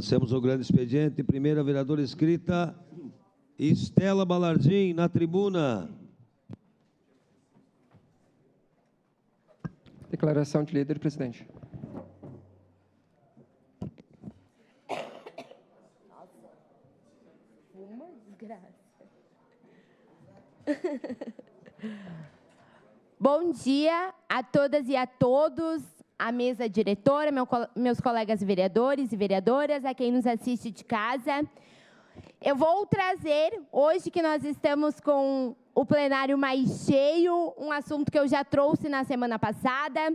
Passemos ao grande expediente. Primeira vereadora inscrita, Estela Balardim, na tribuna. Declaração de líder, presidente. Uma desgraça. Bom dia a todas e a todos, a mesa diretora, meus colegas vereadores e vereadoras, a quem nos assiste de casa. Eu vou trazer, hoje que nós estamos com o plenário mais cheio, um assunto que eu já trouxe na semana passada.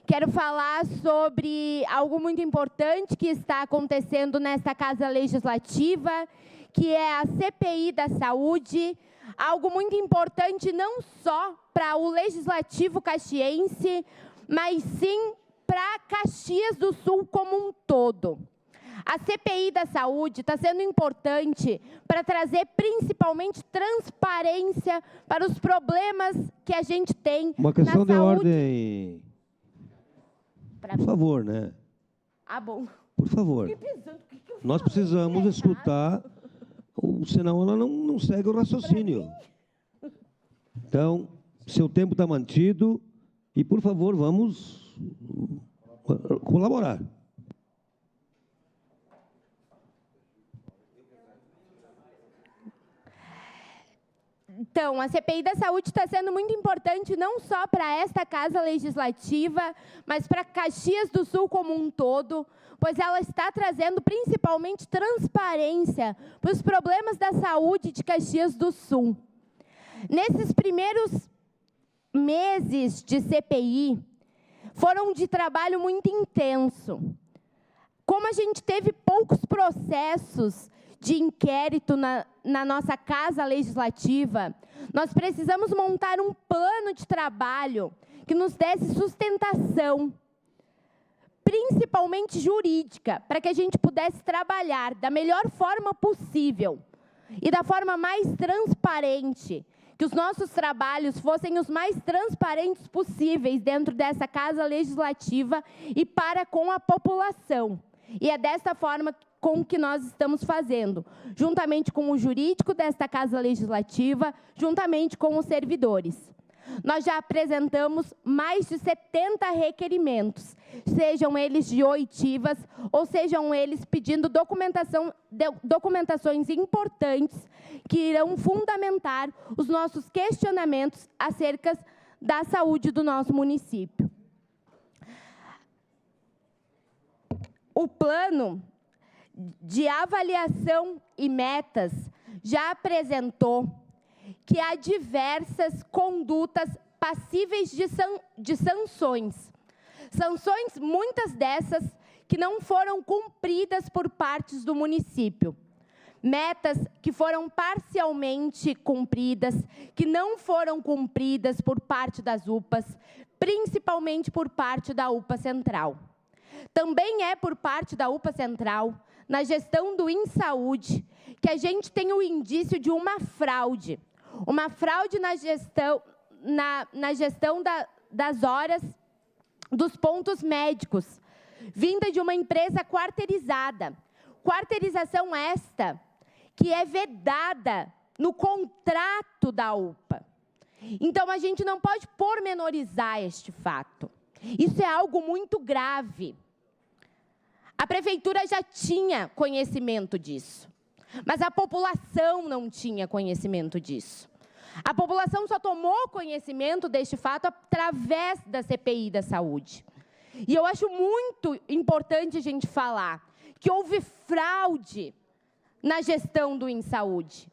Quero falar sobre algo muito importante que está acontecendo nesta Casa Legislativa, que é a CPI da Saúde, algo muito importante não só para o Legislativo caxiense, mas sim para Caxias do Sul como um todo. A CPI da Saúde está sendo importante para trazer principalmente transparência para os problemas que a gente tem Uma questão na de saúde. ordem. Por favor, né? Ah, bom. Por favor. Fiquei pensando, o que eu Nós falei? precisamos É escutar, senão ela não segue o raciocínio. Então, seu tempo está mantido e, por favor, vamos colaborar. Então, a CPI da Saúde está sendo muito importante não só para esta Casa Legislativa, mas para Caxias do Sul como um todo, pois ela está trazendo principalmente transparência para os problemas da saúde de Caxias do Sul. Nesses primeiros meses de CPI, foram de trabalho muito intenso. Como a gente teve poucos processos de inquérito na nossa Casa Legislativa, nós precisamos montar um plano de trabalho que nos desse sustentação, principalmente jurídica, para que a gente pudesse trabalhar da melhor forma possível e da forma mais transparente, que os nossos trabalhos fossem os mais transparentes possíveis dentro dessa Casa Legislativa e para com a população. E é dessa forma com que nós estamos fazendo, juntamente com o jurídico desta Casa Legislativa, juntamente com os servidores. Nós já apresentamos mais de 70 requerimentos, sejam eles de oitivas ou sejam eles pedindo documentações importantes que irão fundamentar os nossos questionamentos acerca da saúde do nosso município. O plano de avaliação e metas já apresentou que há diversas condutas passíveis de sanções. Sanções, muitas dessas, que não foram cumpridas por partes do município. Metas que foram parcialmente cumpridas, que não foram cumpridas por parte das UPAs, principalmente por parte da UPA Central. Também é por parte da UPA Central, na gestão do InSaúde, que a gente tem o indício de uma fraude na gestão das horas dos pontos médicos, vinda de uma empresa quarteirizada. Quarteirização esta que é vedada no contrato da UPA. Então, a gente não pode pormenorizar este fato. Isso é algo muito grave. A prefeitura já tinha conhecimento disso, mas a população não tinha conhecimento disso. A população só tomou conhecimento deste fato através da CPI da Saúde. E eu acho muito importante a gente falar que houve fraude na gestão do InSaúde.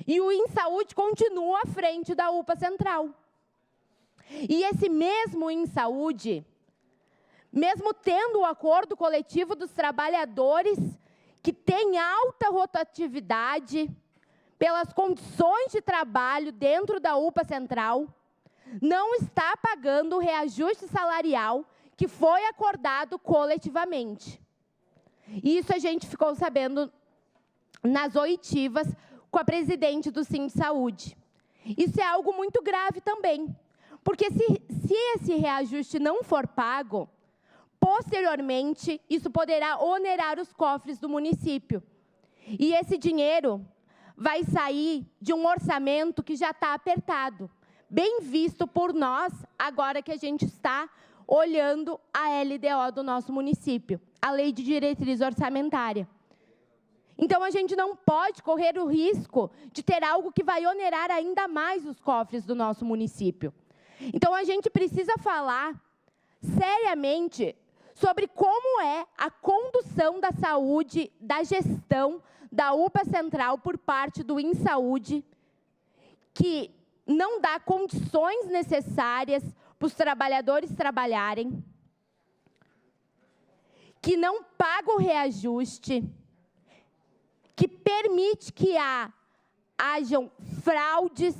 E o InSaúde continua à frente da UPA Central. E esse mesmo InSaúde, mesmo tendo o acordo coletivo dos trabalhadores, que tem alta rotatividade, pelas condições de trabalho dentro da UPA Central, não está pagando o reajuste salarial que foi acordado coletivamente. Isso a gente ficou sabendo nas oitivas com a presidente do Sindsaúde. Isso é algo muito grave também, porque se esse reajuste não for pago, posteriormente, isso poderá onerar os cofres do município. E esse dinheiro vai sair de um orçamento que já está apertado, bem visto por nós, agora que a gente está olhando a LDO do nosso município, a Lei de Diretriz Orçamentária. Então, a gente não pode correr o risco de ter algo que vai onerar ainda mais os cofres do nosso município. Então, a gente precisa falar seriamente sobre como é a condução da saúde, da gestão da UPA Central por parte do InSaúde, que não dá condições necessárias para os trabalhadores trabalharem, que não paga o reajuste, que permite que hajam fraudes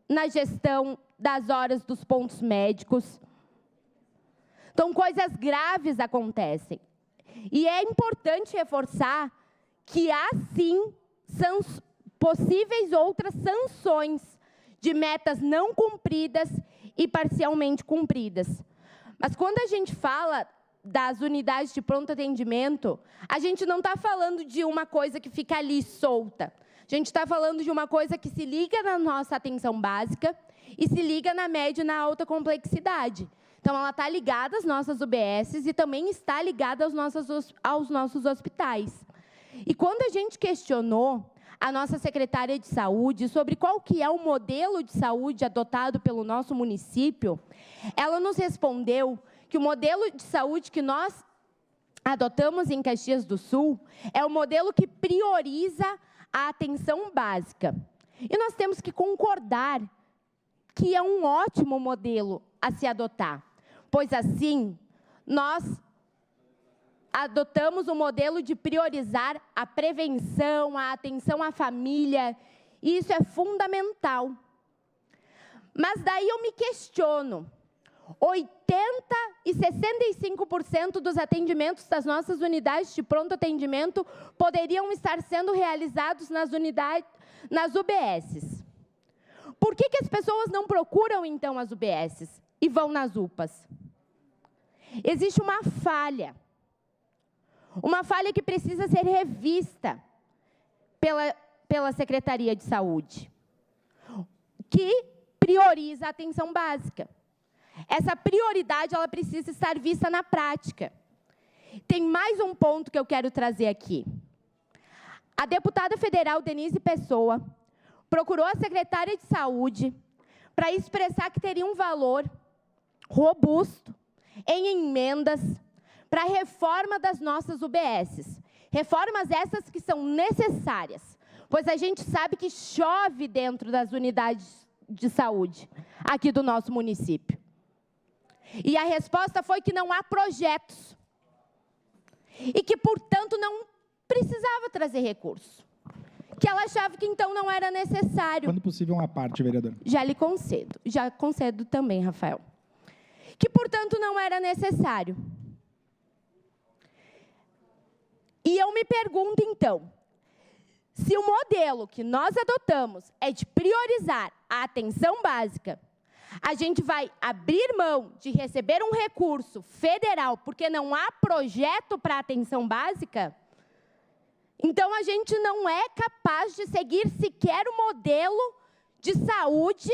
na gestão das horas dos pontos médicos. Então, coisas graves acontecem. E é importante reforçar que há, sim, possíveis outras sanções de metas não cumpridas e parcialmente cumpridas. Mas quando a gente fala das unidades de pronto atendimento, a gente não está falando de uma coisa que fica ali solta. A gente está falando de uma coisa que se liga na nossa atenção básica e se liga na média e na alta complexidade. Então, ela está ligada às nossas UBSs e também está ligada aos nossos hospitais. E quando a gente questionou a nossa secretária de saúde sobre qual que é o modelo de saúde adotado pelo nosso município, ela nos respondeu que o modelo de saúde que nós adotamos em Caxias do Sul é o modelo que prioriza a atenção básica. E nós temos que concordar que é um ótimo modelo a se adotar, pois assim nós adotamos o modelo de priorizar a prevenção, a atenção à família, e isso é fundamental. Mas daí eu me questiono, 80% e 65% dos atendimentos das nossas unidades de pronto atendimento poderiam estar sendo realizados nas UBSs. Por que as pessoas não procuram, então, as UBSs e vão nas UPAs? Existe uma falha que precisa ser revista pela Secretaria de Saúde, que prioriza a atenção básica. Essa prioridade ela precisa estar vista na prática. Tem mais um ponto que eu quero trazer aqui. A deputada federal Denise Pessoa procurou a secretária de Saúde para expressar que teria um valor robusto em emendas para a reforma das nossas UBSs. Reformas essas que são necessárias, pois a gente sabe que chove dentro das unidades de saúde aqui do nosso município. E a resposta foi que não há projetos e que, portanto, não precisava trazer recurso. Que ela achava que, então, não era necessário. Quando possível, uma parte, vereador. Já lhe concedo. Já concedo também, Rafael. Que, portanto, não era necessário. E eu me pergunto, então, se o modelo que nós adotamos é de priorizar a atenção básica, a gente vai abrir mão de receber um recurso federal porque não há projeto para a atenção básica, então a gente não é capaz de seguir sequer o modelo de saúde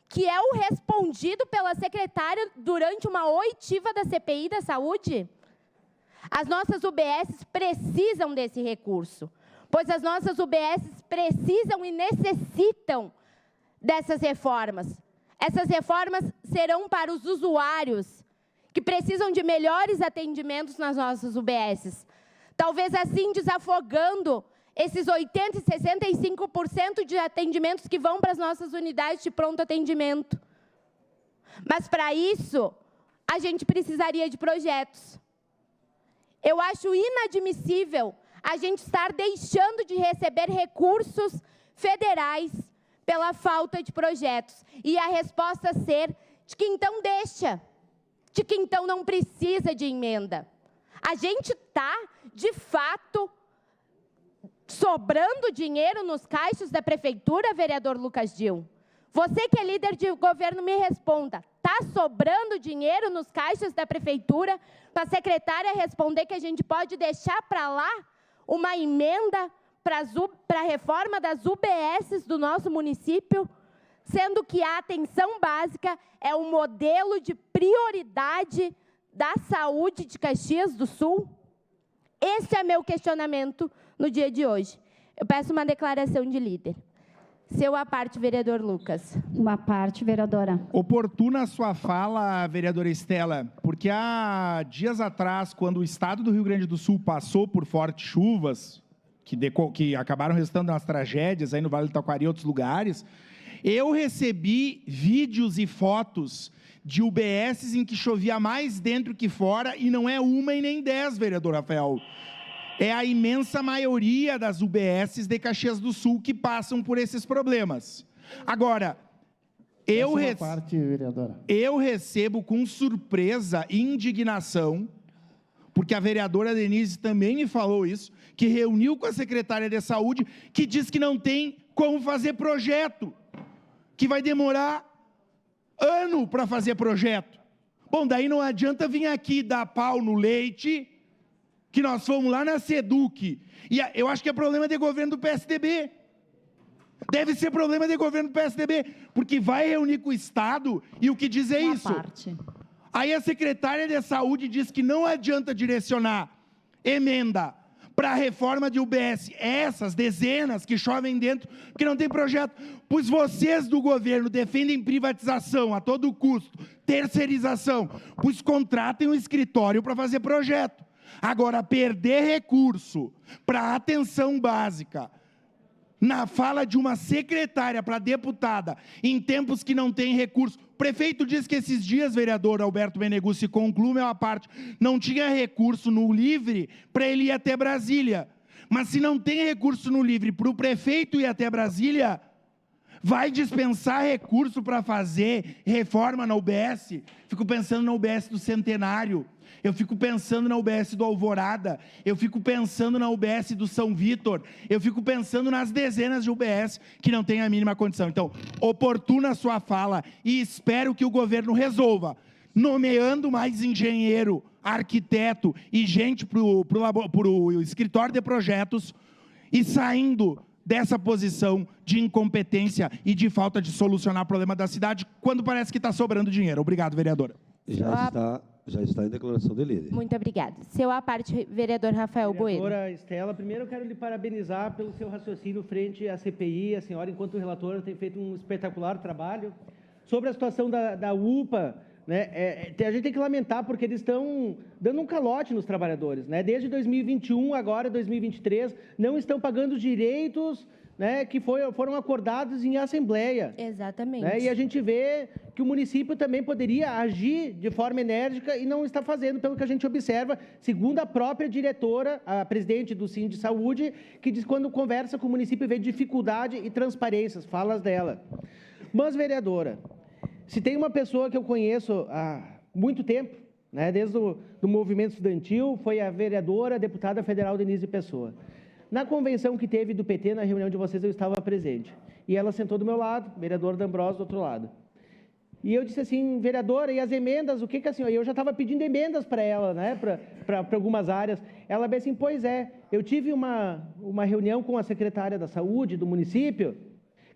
que é o respondido pela secretária durante uma oitiva da CPI da Saúde. As nossas UBSs precisam desse recurso, pois as nossas UBSs precisam e necessitam dessas reformas. Essas reformas serão para os usuários que precisam de melhores atendimentos nas nossas UBSs. Talvez assim desafogando esses 80% e 65% de atendimentos que vão para as nossas unidades de pronto atendimento. Mas, para isso, a gente precisaria de projetos. Eu acho inadmissível a gente estar deixando de receber recursos federais pela falta de projetos. E a resposta ser de que então deixa, de que então não precisa de emenda. A gente está, de fato, sobrando dinheiro nos caixas da prefeitura, vereador Lucas Gil? Você que é líder de governo, me responda. Está está sobrando dinheiro nos caixas da prefeitura, para a secretária responder que a gente pode deixar para lá uma emenda para a reforma das UBSs do nosso município, sendo que a atenção básica é o modelo de prioridade da saúde de Caxias do Sul? Esse é meu questionamento no dia de hoje. Eu peço uma declaração de líder. Seu à parte, vereador Lucas. Uma parte, vereadora. Oportuna a sua fala, vereadora Estela, porque há dias atrás, quando o estado do Rio Grande do Sul passou por fortes chuvas, que acabaram resultando nas tragédias aí no Vale do Taquari e outros lugares, eu recebi vídeos e fotos de UBSs em que chovia mais dentro que fora, e não é uma e nem 10, vereador Rafael. É a imensa maioria das UBSs de Caxias do Sul que passam por esses problemas. Agora, eu recebo com surpresa e indignação, porque a vereadora Denise também me falou isso, que reuniu com a secretária de Saúde, que diz que não tem como fazer projeto, que vai demorar ano para fazer projeto. Bom, daí não adianta vir aqui dar pau no leite, que nós fomos lá na SEDUC, e eu acho que é problema de governo do PSDB. Deve ser problema de governo do PSDB, porque vai reunir com o Estado, e o que diz é isso. Aí a secretária de Saúde diz que não adianta direcionar emenda para a reforma de UBS, essas dezenas que chovem dentro, porque não tem projeto. Pois vocês do governo defendem privatização a todo custo, terceirização, pois contratem um escritório para fazer projeto. Agora, perder recurso para atenção básica, na fala de uma secretária para deputada, em tempos que não tem recurso. O prefeito disse que esses dias, vereador Alberto Meneguzzi, conclui uma parte, não tinha recurso no Livre para ele ir até Brasília. Mas se não tem recurso no Livre para o prefeito ir até Brasília, vai dispensar recurso para fazer reforma na UBS? Fico pensando na UBS do Centenário, eu fico pensando na UBS do Alvorada, eu fico pensando na UBS do São Vítor, eu fico pensando nas dezenas de UBS que não têm a mínima condição. Então, oportuna a sua fala e espero que o governo resolva, nomeando mais engenheiro, arquiteto e gente para o escritório de projetos e saindo dessa posição de incompetência e de falta de solucionar o problema da cidade, quando parece que está sobrando dinheiro. Obrigado, vereadora. Já está em declaração de líder. Muito obrigada. Seu à parte, vereador Rafael Bueno. Vereadora Estela, primeiro eu quero lhe parabenizar pelo seu raciocínio frente à CPI. A senhora, enquanto relatora, tem feito um espetacular trabalho. Sobre a situação da UPA, né, a gente tem que lamentar porque eles estão dando um calote nos trabalhadores, né? Desde 2021, agora 2023, não estão pagando os direitos, né, que foram acordados em assembleia. Exatamente. Né? E a gente vê que o município também poderia agir de forma enérgica e não está fazendo, pelo que a gente observa, segundo a própria diretora, a presidente do Sim de Saúde, que diz que quando conversa com o município vê dificuldade e transparências, falas dela. Mas, vereadora, se tem uma pessoa que eu conheço há muito tempo, né, desde o movimento estudantil, foi a vereadora, a deputada federal Denise Pessoa. Na convenção que teve do PT, na reunião de vocês, eu estava presente. E ela sentou do meu lado, vereador D'Ambrosio do outro lado. E eu disse assim, vereadora, e as emendas, o que a senhora... Eu já estava pedindo emendas para ela, né, para algumas áreas. Ela disse assim, pois é, eu tive uma reunião com a secretária da Saúde do município,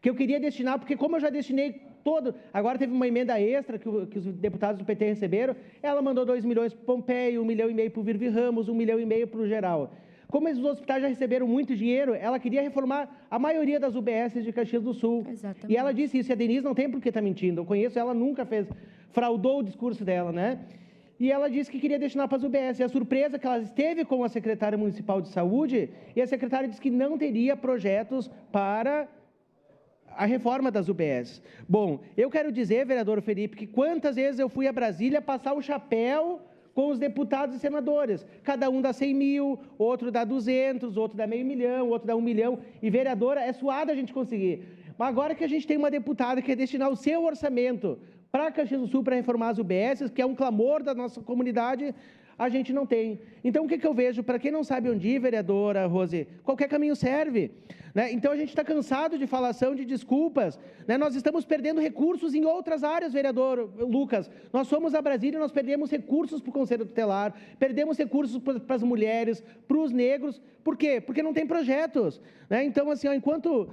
que eu queria destinar, porque como eu já destinei todo... Agora teve uma emenda extra que os deputados do PT receberam, ela mandou 2 milhões para o Pompeio, 1,5 milhão para o Virvi Ramos, 1,5 milhão para o Geral. Como os hospitais já receberam muito dinheiro, ela queria reformar a maioria das UBSs de Caxias do Sul. Exatamente. E ela disse isso, e a Denise não tem por que estar mentindo. Eu conheço ela, nunca fraudou o discurso dela, né? E ela disse que queria destinar para as UBS. E a surpresa é que ela esteve com a secretária municipal de saúde, e a secretária disse que não teria projetos para a reforma das UBS. Bom, eu quero dizer, vereador Felipe, que quantas vezes eu fui a Brasília passar o chapéu com os deputados e senadores. Cada um dá 100 mil, outro dá 200, outro dá $500 mil, outro dá 1 milhão. E, vereadora, é suado a gente conseguir. Mas agora que a gente tem uma deputada que quer destinar o seu orçamento para Caxias do Sul para reformar as UBSs, que é um clamor da nossa comunidade, a gente não tem. Então, o que eu vejo? Para quem não sabe onde ir, vereadora Rose, qualquer caminho serve. né? Então, a gente está cansado de falação de desculpas, né? Nós estamos perdendo recursos em outras áreas, vereador Lucas. Nós somos a Brasília e nós perdemos recursos para o Conselho Tutelar, perdemos recursos para as mulheres, para os negros. Por quê? Porque não tem projetos, né? Então, assim, ó, enquanto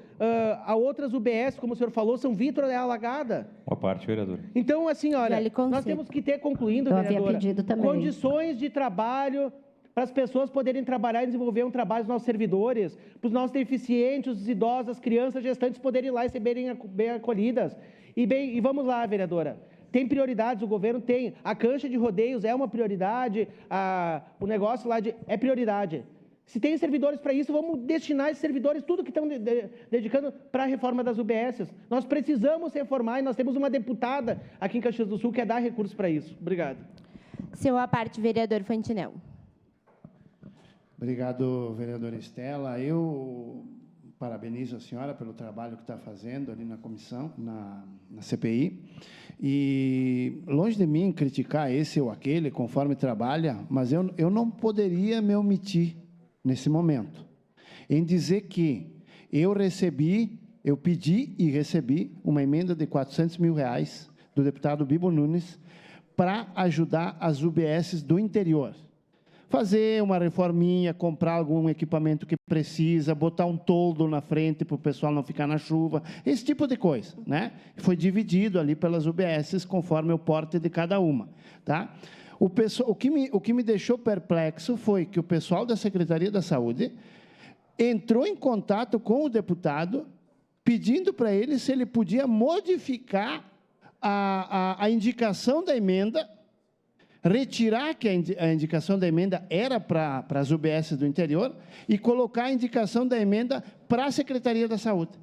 há outras UBS, como o senhor falou, São Vítor é alagada. Uma parte, vereador. Então, assim, olha, nós temos que ter, concluindo, Eu havia vereadora, pedido também. condições de trabalho para as pessoas poderem trabalhar e desenvolver um trabalho dos nossos servidores, para os nossos deficientes, os idosos, as crianças, gestantes poderem ir lá e ser bem acolhidas. E vamos lá, vereadora. Tem prioridades, o governo tem. A cancha de rodeios é uma prioridade, o negócio lá é prioridade. Se tem servidores para isso, vamos destinar esses servidores, tudo que estão dedicando para a reforma das UBSs. Nós precisamos reformar e nós temos uma deputada aqui em Caxias do Sul que quer dar recursos para isso. Obrigado. Seu à parte, vereador Fantinel. Obrigado, vereadora Estela. Eu parabenizo a senhora pelo trabalho que está fazendo ali na comissão, na CPI. E, longe de mim criticar esse ou aquele, conforme trabalha, mas eu não poderia me omitir, nesse momento, em dizer que eu pedi e recebi uma emenda de R$400 mil do deputado Bibo Nunes para ajudar as UBSs do interior. Fazer uma reforminha, comprar algum equipamento que precisa, botar um toldo na frente para o pessoal não ficar na chuva, esse tipo de coisa, né? Foi dividido ali pelas UBSs conforme o porte de cada uma, tá? O que me deixou perplexo foi que o pessoal da Secretaria da Saúde entrou em contato com o deputado, pedindo para ele se ele podia modificar a indicação da emenda, retirar que a indicação da emenda era para as UBS do interior e colocar a indicação da emenda para a Secretaria da Saúde.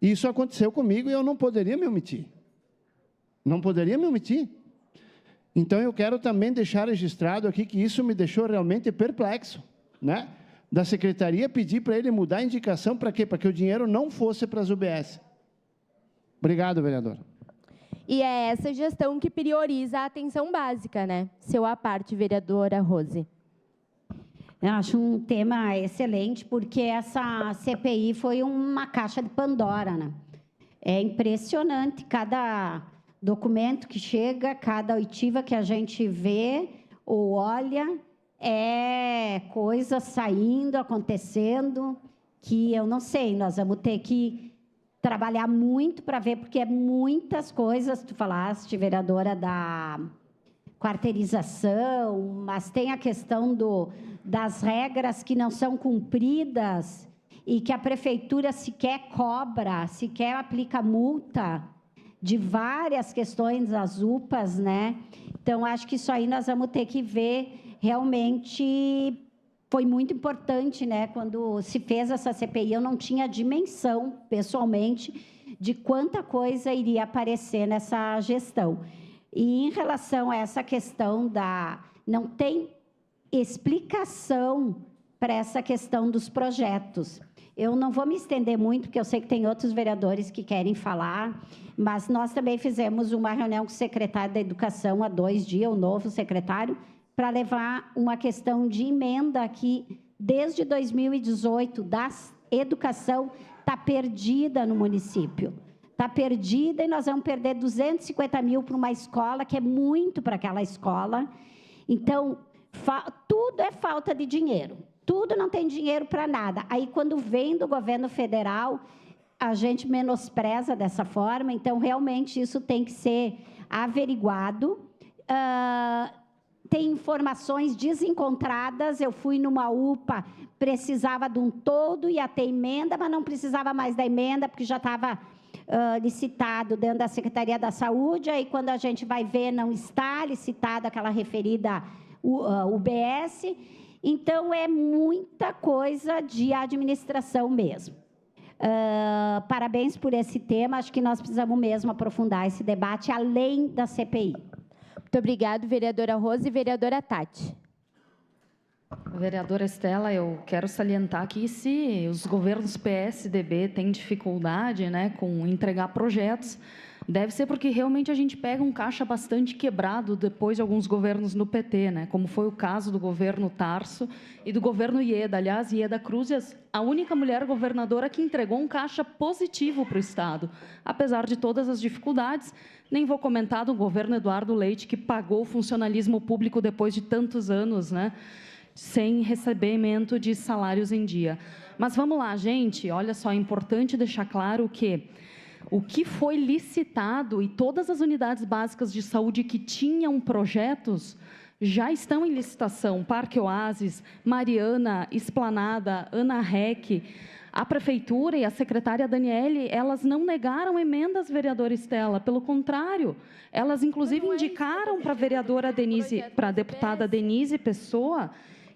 Isso aconteceu comigo e eu não poderia me omitir. Não poderia me omitir. Então, eu quero também deixar registrado aqui que isso me deixou realmente perplexo, né? Da Secretaria pedir para ele mudar a indicação para quê? Para que o dinheiro não fosse para as UBS. Obrigado, vereador. E é essa gestão que prioriza a atenção básica, né? Seu à parte, vereadora Rose. Eu acho um tema excelente, porque essa CPI foi uma caixa de Pandora, né? É impressionante, cada documento que chega, cada oitiva que a gente vê ou olha, é coisa saindo, acontecendo, que eu não sei, nós vamos ter que trabalhar muito para ver, porque é muitas coisas, tu falaste, vereadora, da quarteirização, mas tem a questão das regras que não são cumpridas e que a prefeitura sequer cobra, sequer aplica multa de várias questões das UPAs, né? Então, acho que isso aí nós vamos ter que ver, realmente foi muito importante, né? Quando se fez essa CPI, eu não tinha dimensão, pessoalmente, de quanta coisa iria aparecer nessa gestão. E em relação a essa questão não tem explicação para essa questão dos projetos. Eu não vou me estender muito, porque eu sei que tem outros vereadores que querem falar, mas nós também fizemos uma reunião com o secretário da Educação há 2 dias, o novo secretário, para levar uma questão de emenda que, desde 2018, da educação, está perdida no município. Está perdida e nós vamos perder 250 mil para uma escola, que é muito para aquela escola. Então, tudo é falta de dinheiro. Tudo não tem dinheiro para nada. Aí, quando vem do governo federal, a gente menospreza dessa forma. Então, realmente, isso tem que ser averiguado. Tem informações desencontradas. Eu fui numa UPA, precisava de um todo, ia ter emenda, mas não precisava mais da emenda, porque já estava licitado dentro da Secretaria da Saúde. Aí, quando a gente vai ver, não está licitado aquela referida UBS. Então, é muita coisa de administração mesmo. Parabéns por esse tema. Acho que nós precisamos mesmo aprofundar esse debate além da CPI. Muito obrigada, vereadora Rose e vereadora Tati. Vereadora Estela, eu quero salientar que se os governos PSDB têm dificuldade, né, com entregar projetos, Deve ser porque realmente a gente pega um caixa bastante quebrado depois de alguns governos no PT, né? Como foi o caso do governo Tarso e do governo Ieda. Aliás, Ieda Cruz é a única mulher governadora que entregou um caixa positivo para o Estado, apesar de todas as dificuldades. Nem vou comentar do governo Eduardo Leite, que pagou o funcionalismo público depois de tantos anos, né? Sem recebimento de salários em dia. Mas vamos lá, gente. Olha só, é importante deixar claro que o que foi licitado e todas as unidades básicas de saúde que tinham projetos já estão em licitação. Parque Oásis, Mariana, Esplanada, Ana Rec. A Prefeitura e a secretária Daniele, elas não negaram emendas, vereadora Estela. Pelo contrário, elas, inclusive, indicaram para a vereadora Denise, para a deputada Denise Pessoa,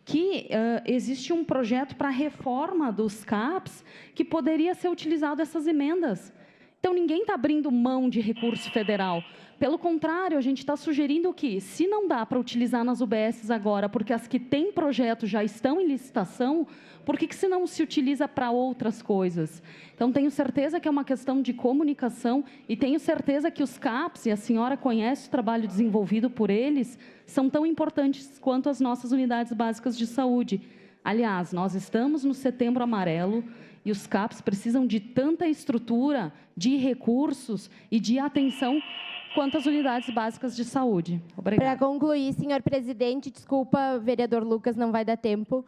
que existe um projeto para a reforma dos CAPs que poderia ser utilizado essas emendas. Então, ninguém está abrindo mão de recurso federal. Pelo contrário, a gente está sugerindo que, se não dá para utilizar nas UBSs agora, porque as que têm projeto já estão em licitação, por que se não se utiliza para outras coisas? Então, tenho certeza que é uma questão de comunicação e tenho certeza que os CAPs, e a senhora conhece o trabalho desenvolvido por eles, são tão importantes quanto as nossas unidades básicas de saúde. Aliás, nós estamos no Setembro Amarelo, e os CAPs precisam de tanta estrutura, de recursos e de atenção quanto as unidades básicas de saúde. Obrigada. Para concluir, senhor presidente, desculpa, vereador Lucas, não vai dar tempo.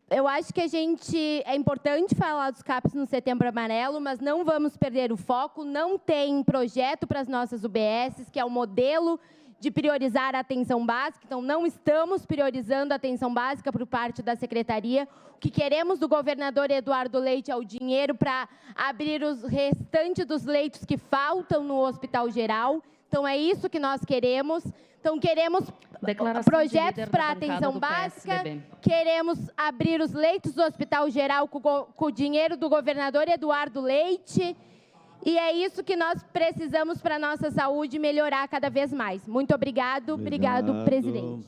Eu acho que é importante falar dos CAPs no Setembro Amarelo, mas não vamos perder o foco. Não tem projeto para as nossas UBSs, que é o modelo de priorizar a atenção básica. Então, não estamos priorizando a atenção básica por parte da secretaria. O que queremos do governador Eduardo Leite é o dinheiro para abrir os restantes dos leitos que faltam no Hospital Geral. Então, é isso que nós queremos. Então, queremos projetos para a atenção básica, queremos abrir os leitos do Hospital Geral com o dinheiro do governador Eduardo Leite. E é isso que nós precisamos para a nossa saúde melhorar cada vez mais. Muito obrigado. Obrigado, presidente.